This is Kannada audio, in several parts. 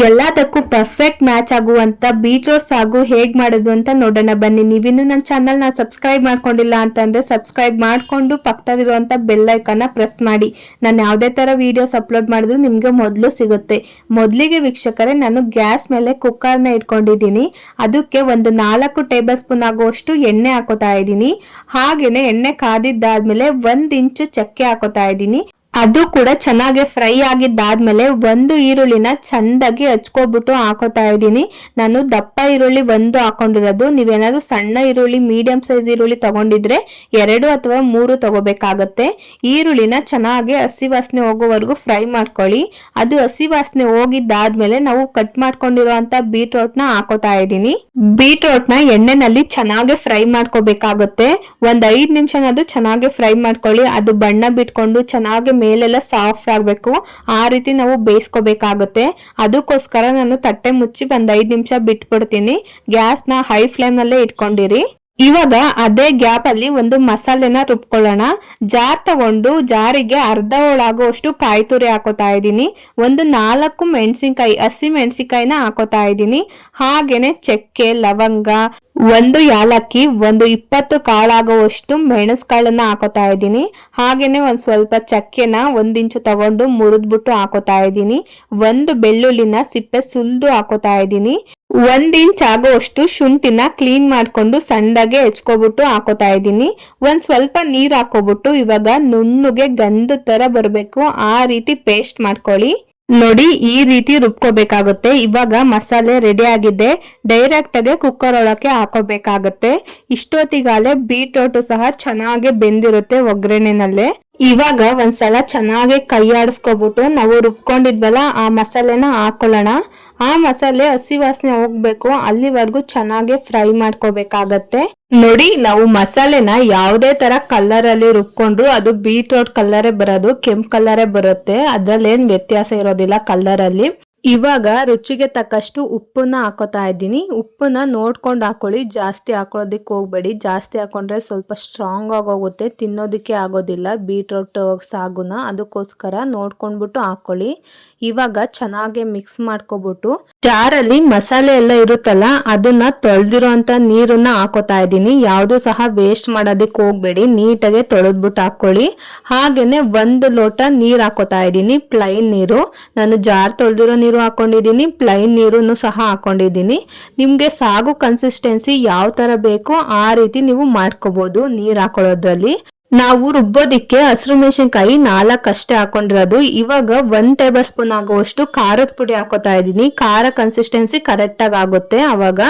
ಎಲ್ಲದಕ್ಕೂ ಪರ್ಫೆಕ್ಟ್ ಮ್ಯಾಚ್ ಆಗುವಂತ ಬೀಟ್ರೋಟ್ ಸಾಗು ಹೇಗ್ ಮಾಡೋದು ಅಂತ ನೋಡೋಣ ಬನ್ನಿ. ನೀವಿನ್ನು ನನ್ನ ಚಾನಲ್ ನ ಸಬ್ಸ್ಕ್ರೈಬ್ ಮಾಡ್ಕೊಂಡಿಲ್ಲ ಅಂತಂದ್ರೆ ಸಬ್ಸ್ಕ್ರೈಬ್ ಮಾಡ್ಕೊಂಡು ಪಕ್ಕದಲ್ಲಿರುವಂತ ಬೆಲ್ ಐಕನ್ನ ಪ್ರೆಸ್ ಮಾಡಿ. ನಾನು ಯಾವುದೇ ತರ ವಿಡಿಯೋಸ್ ಅಪ್ಲೋಡ್ ಮಾಡಿದ್ರು ನಿಮ್ಗೆ ಮೊದಲು ಸಿಗುತ್ತೆ. ಮೊದಲಿಗೆ ವೀಕ್ಷಕರೇ, ನಾನು ಗ್ಯಾಸ್ ಮೇಲೆ ಕುಕ್ಕರ್ನ ಇಟ್ಕೊಂಡಿದ್ದೀನಿ. ಅದಕ್ಕೆ ಒಂದು 4 ಟೇಬಲ್ ಸ್ಪೂನ್ ಆಗುವಷ್ಟು ಎಣ್ಣೆ ಹಾಕೋತಾ ಇದ್ದೀನಿ. ಹಾಗೇನೆ ಎಣ್ಣೆ ಕಾದಿದ್ದಾದ್ಮೇಲೆ 1 ಇಂಚು ಚಕ್ಕೆ ಹಾಕೋತಾ ಇದ್ದೀನಿ. ಅದು ಕೂಡ ಚೆನ್ನಾಗಿ ಫ್ರೈ ಆಗಿದ್ದಾದ್ಮೇಲೆ 1 ಈರುಳ್ಳಿನ ಸಣ್ಣದಾಗಿ ಹಚ್ಕೊಬಿಟ್ಟು ಹಾಕೋತಾ ಇದ್ದೀನಿ. ನಾನು ದಪ್ಪ ಈರುಳ್ಳಿ 1 ಹಾಕೊಂಡಿರೋದು. ನೀವೇನಾದ್ರೂ ಸಣ್ಣ ಈರುಳ್ಳಿ ಮೀಡಿಯಂ ಸೈಜ್ ಈರುಳ್ಳಿ ತಗೊಂಡಿದ್ರೆ 2 ಅಥವಾ 3 ತಗೋಬೇಕಾಗತ್ತೆ. ಈರುಳ್ಳಿನ ಚೆನ್ನಾಗಿ ಹಸಿ ವಾಸನೆ ಹೋಗೋವರೆಗೂ ಫ್ರೈ ಮಾಡ್ಕೊಳ್ಳಿ. ಅದು ಹಸಿ ವಾಸನೆ ಹೋಗಿದ್ದಾದ್ಮೇಲೆ ನಾವು ಕಟ್ ಮಾಡ್ಕೊಂಡಿರುವಂತ ಬೀಟ್ರೋಟ್ ನ ಹಾಕೋತಾ ಇದ್ದೀನಿ. ಬೀಟ್ರೋಟ್ ನ ಎಣ್ಣೆನಲ್ಲಿ ಚೆನ್ನಾಗಿ ಫ್ರೈ ಮಾಡ್ಕೋಬೇಕಾಗುತ್ತೆ. 5 ನಿಮಿಷನಾದ್ರೂ ಚೆನ್ನಾಗಿ ಫ್ರೈ ಮಾಡ್ಕೊಳ್ಳಿ. ಅದು ಬಣ್ಣ ಬಿಟ್ಕೊಂಡು ಚೆನ್ನಾಗಿ ಮೇಲೆಲ್ಲ ಸಾಫ್ಟ್ ಆಗ್ಬೇಕು. ಆ ರೀತಿ ನಾವು ಬೇಯಿಸ್ಕೋಬೇಕಾಗುತ್ತೆ. ಅದಕ್ಕೋಸ್ಕರ ನಾನು ತಟ್ಟೆ ಮುಚ್ಚಿ 5 ನಿಮಿಷ ಬಿಟ್ಬಿಡ್ತೀನಿ. ಗ್ಯಾಸ್ನ ಹೈ ಫ್ಲೇಮ್ ನಲ್ಲೇ ಇಟ್ಕೊಂಡಿರಿ. ಇವಾಗ ಅದೇ ಗ್ಯಾಪ್ ಅಲ್ಲಿ ಒಂದು ಮಸಾಲೆನ ರುಬ್ಕೊಳ್ಳೋಣ. ಜಾರ್ ತಗೊಂಡು ಜಾರಿಗೆ ಅರ್ಧ ಹೋಳಾಗುವಷ್ಟು ಕಾಯಿ ತುರಿ ಹಾಕೋತಾ ಇದ್ದೀನಿ. ಒಂದು 4 ಮೆಣಸಿನ್ಕಾಯಿ, ಹಸಿ ಮೆಣಸಿನ್ಕಾಯಿನ ಹಾಕೋತಾ ಇದ್ದೀನಿ. ಹಾಗೇನೆ ಚಕ್ಕೆ, ಲವಂಗ, 1 ಯಾಲಕ್ಕಿ, ಒಂದು 20 ಕಾಳಾಗುವಷ್ಟು ಮೆಣಸು ಕಾಳನ್ನ ಹಾಕೋತಾ ಇದ್ದೀನಿ. ಹಾಗೇನೆ ಒಂದ್ ಸ್ವಲ್ಪ ಚಕ್ಕೆನ 1 ಇಂಚು ತಗೊಂಡು ಮುರಿದ್ಬಿಟ್ಟು ಹಾಕೋತಾ ಇದ್ದೀನಿ. 1 ಬೆಳ್ಳುಳ್ಳಿನ ಸಿಪ್ಪೆ ಸುಲ್ದು ಹಾಕೋತಾ ಇದ್ದೀನಿ. 1 ಇಂಚ್ ಆಗುವಷ್ಟು ಶುಂಠಿನ ಕ್ಲೀನ್ ಮಾಡ್ಕೊಂಡು ಸಣ್ಣಗೆ ಹೆಚ್ಕೊಬಿಟ್ಟು ಹಾಕೋತಾ ಇದ್ದೀನಿ. ಒಂದ್ ಸ್ವಲ್ಪ ನೀರ್ ಹಾಕೋಬಿಟ್ಟು ಇವಾಗ ನುಣ್ಣಗೆ ಗಂಧ ತರ ಬರ್ಬೇಕು, ಆ ರೀತಿ ಪೇಸ್ಟ್ ಮಾಡ್ಕೊಳ್ಳಿ. ನೋಡಿ, ಈ ರೀತಿ ರುಬ್ಕೋಬೇಕಾಗುತ್ತೆ. ಇವಾಗ ಮಸಾಲೆ ರೆಡಿ ಆಗಿದೆ. ಡೈರೆಕ್ಟ್ ಆಗಿ ಕುಕ್ಕರ್ ಒಳಕ್ಕೆ ಹಾಕೋಬೇಕಾಗತ್ತೆ. ಇಷ್ಟೊತ್ತಿಗಾಲೆ ಬೀಟ್ರೋಟ್ ಸಹ ಚೆನ್ನಾಗಿ ಬೆಂದಿರುತ್ತೆ ಒಗ್ಗರಣೆನಲ್ಲೇ. ಇವಾಗ ಒಂದ್ಸಲ ಚೆನ್ನಾಗಿ ಕೈ ಆಡಿಸ್ಕೊಬಿಟ್ಟು ನಾವು ರುಬ್ಕೊಂಡಿದ್ವಲ್ಲ ಆ ಮಸಾಲೆನ ಹಾಕೊಳ್ಳೋಣ. ಆ ಮಸಾಲೆ ಹಸಿ ವಾಸನೆ ಹೋಗ್ಬೇಕು, ಅಲ್ಲಿವರೆಗೂ ಚೆನ್ನಾಗಿ ಫ್ರೈ ಮಾಡ್ಕೋಬೇಕಾಗತ್ತೆ. ನೋಡಿ, ನಾವು ಮಸಾಲೆನ ಯಾವುದೇ ತರ ಕಲರ್ ಅಲ್ಲಿ ರುಬ್ಕೊಂಡ್ರು ಅದು ಬೀಟ್ರೋಟ್ ಕಲರೇ ಬರೋದು, ಕೆಂಪು ಕಲರೇ ಬರುತ್ತೆ. ಅದ್ರಲ್ಲೇನ್ ವ್ಯತ್ಯಾಸ ಇರೋದಿಲ್ಲ ಕಲರ್ ಅಲ್ಲಿ. ಇವಾಗ ರುಚಿಗೆ ತಕ್ಕಷ್ಟು ಉಪ್ಪನ್ನ ಹಾಕೋತಾ ಇದ್ದೀನಿ. ಉಪ್ಪನ್ನ ನೋಡ್ಕೊಂಡು ಹಾಕೊಳ್ಳಿ, ಜಾಸ್ತಿ ಹಾಕೊಳ್ಳೋದಿಕ್ಕೆ ಹೋಗ್ಬೇಡಿ. ಜಾಸ್ತಿ ಹಾಕೊಂಡ್ರೆ ಸ್ವಲ್ಪ ಸ್ಟ್ರಾಂಗ್ ಆಗೋಗುತ್ತೆ, ತಿನ್ನೋದಿಕ್ಕೆ ಆಗೋದಿಲ್ಲ ಬೀಟ್ರೋಟ್ ಸಾಗುನ. ಅದಕ್ಕೋಸ್ಕರ ನೋಡ್ಕೊಂಡ್ಬಿಟ್ಟು ಹಾಕೊಳ್ಳಿ. ಇವಾಗ ಚೆನ್ನಾಗಿ ಮಿಕ್ಸ್ ಮಾಡ್ಕೊಬಿಟ್ಟು ಜಾರಲ್ಲಿ ಮಸಾಲೆ ಎಲ್ಲ ಇರುತ್ತಲ್ಲ ಅದನ್ನ ತೊಳೆದಿರೋಂತ ನೀರನ್ನ ಹಾಕೋತಾ ಇದ್ದೀನಿ. ಯಾವುದು ಸಹ ವೇಸ್ಟ್ ಮಾಡೋದಿಕ್ಕೆ ಹೋಗ್ಬೇಡಿ, ನೀಟಾಗಿ ತೊಳೆದ್ಬಿಟ್ಟು ಹಾಕೊಳ್ಳಿ. ಹಾಗೇನೆ 1 ಲೋಟ ನೀರ್ ಹಾಕೋತಾ ಇದ್ದೀನಿ, ಪ್ಲೈನ್ ನೀರು. ನಾನು ಜಾರ್ ತೊಳೆದಿರೋ ನೀರು ಹಾಕೊಂಡಿದ್ದೀನಿ, ಪ್ಲೈನ್ ನೀರನ್ನು ಸಹ ಹಾಕೊಂಡಿದ್ದೀನಿ. ನಿಮ್ಗೆ ಸಾಗು ಕನ್ಸಿಸ್ಟೆನ್ಸಿ ಯಾವ ತರ ಬೇಕೋ ಆ ರೀತಿ ನೀವು ಮಾಡ್ಕೋಬಹುದು ನೀರ್ ಹಾಕೊಳ್ಳೋದ್ರಲ್ಲಿ. ನಾವು ರುಬ್ಬೋದಿಕ್ಕೆ ಹಸಿರು ಮೆಣಸಿನಕಾಯಿ 4 ಅಷ್ಟೇ ಹಾಕೊಂಡಿರೋದು. ಇವಾಗ 1 ಟೇಬಲ್ ಸ್ಪೂನ್ ಆಗುವಷ್ಟು ಖಾರದ ಪುಡಿ ಹಾಕೋತಾ ಇದ್ದೀನಿ. ಖಾರ ಕನ್ಸಿಸ್ಟೆನ್ಸಿ ಕರೆಕ್ಟ್ ಆಗಿ ಆಗುತ್ತೆ ಅವಾಗ.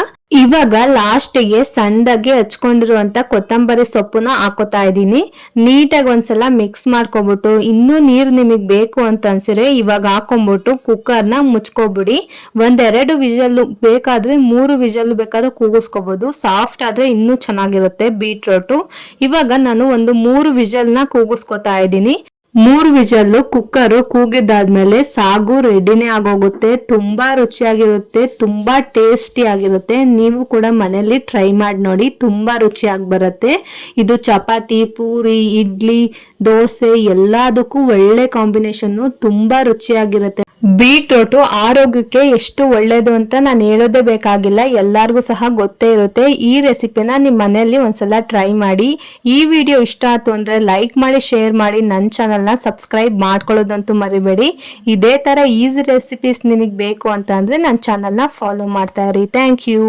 ಇವಾಗ ಲಾಸ್ಟಿಗೆ ಸಣ್ಣದಾಗಿ ಹಚ್ಕೊಂಡಿರುವಂತ ಕೊತ್ತಂಬರಿ ಸೊಪ್ಪುನ ಹಾಕೋತಾ ಇದ್ದೀನಿ. ನೀಟಾಗಿ ಒಂದ್ಸಲ ಮಿಕ್ಸ್ ಮಾಡ್ಕೊಬಿಟ್ಟು ಇನ್ನೂ ನೀರು ನಿಮಗ್ ಬೇಕು ಅಂತ ಅನ್ಸಿದ್ರೆ ಇವಾಗ ಹಾಕೊಂಡ್ಬಿಟ್ಟು ಕುಕ್ಕರ್ನ ಮುಚ್ಕೊಬಿಡಿ. 1-2 ವಿಜಲ್ ಬೇಕಾದ್ರೆ 3 ವಿಜಲ್ ಬೇಕಾದ್ರೆ ಕೂಗಿಸ್ಕೋಬಹುದು. ಸಾಫ್ಟ್ ಆದ್ರೆ ಇನ್ನೂ ಚೆನ್ನಾಗಿರುತ್ತೆ ಬೀಟ್ರೋಟು. ಇವಾಗ ನಾನು ಒಂದು 3 ವಿಜಲ್ನ ಕೂಗಿಸ್ಕೊತಾ ಇದ್ದೀನಿ. 3 ವಿಜಲ್ಲು ಕುಕ್ಕರು ಕೂಗಿದ್ದಾದ್ಮೇಲೆ ಸಾಗು ರೆಡಿನೇ ಆಗೋಗುತ್ತೆ. ತುಂಬಾ ರುಚಿಯಾಗಿರುತ್ತೆ, ತುಂಬಾ ಟೇಸ್ಟಿ ಆಗಿರುತ್ತೆ. ನೀವು ಕೂಡ ಮನೆಯಲ್ಲಿ ಟ್ರೈ ಮಾಡಿ ನೋಡಿ, ತುಂಬಾ ರುಚಿಯಾಗಿ ಬರುತ್ತೆ. ಇದು ಚಪಾತಿ, ಪೂರಿ, ಇಡ್ಲಿ, ದೋಸೆ ಎಲ್ಲದಕ್ಕೂ ಒಳ್ಳೆ ಕಾಂಬಿನೇಷನ್, ತುಂಬಾ ರುಚಿಯಾಗಿರುತ್ತೆ. ಬೀಟ್ರೋಟು ಆರೋಗ್ಯಕ್ಕೆ ಎಷ್ಟು ಒಳ್ಳೇದು ಅಂತ ನಾನು ಹೇಳೋದೇ ಬೇಕಾಗಿಲ್ಲ, ಎಲ್ಲರಿಗೂ ಸಹ ಗೊತ್ತೇ ಇರುತ್ತೆ. ಈ ರೆಸಿಪಿನ ನಿಮ್ಮ ಮನೆಯಲ್ಲಿ ಒಂದ್ಸಲ ಟ್ರೈ ಮಾಡಿ. ಈ ವಿಡಿಯೋ ಇಷ್ಟ ಆಯ್ತು ಅಂದ್ರೆ ಲೈಕ್ ಮಾಡಿ, ಶೇರ್ ಮಾಡಿ, ನನ್ನ ಚಾನಲ್ನ ಸಬ್ಸ್ಕ್ರೈಬ್ ಮಾಡ್ಕೊಳ್ಳೋದಂತೂ ಮರಿಬೇಡಿ. ಇದೇ ತರ ಈಸಿ ರೆಸಿಪೀಸ್ ನಿಮಗೆ ಬೇಕು ಅಂತ ಅಂದ್ರೆ ನನ್ನ ಚಾನಲ್ನ ಫಾಲೋ ಮಾಡ್ತಾ ಇರಿ. Thank you.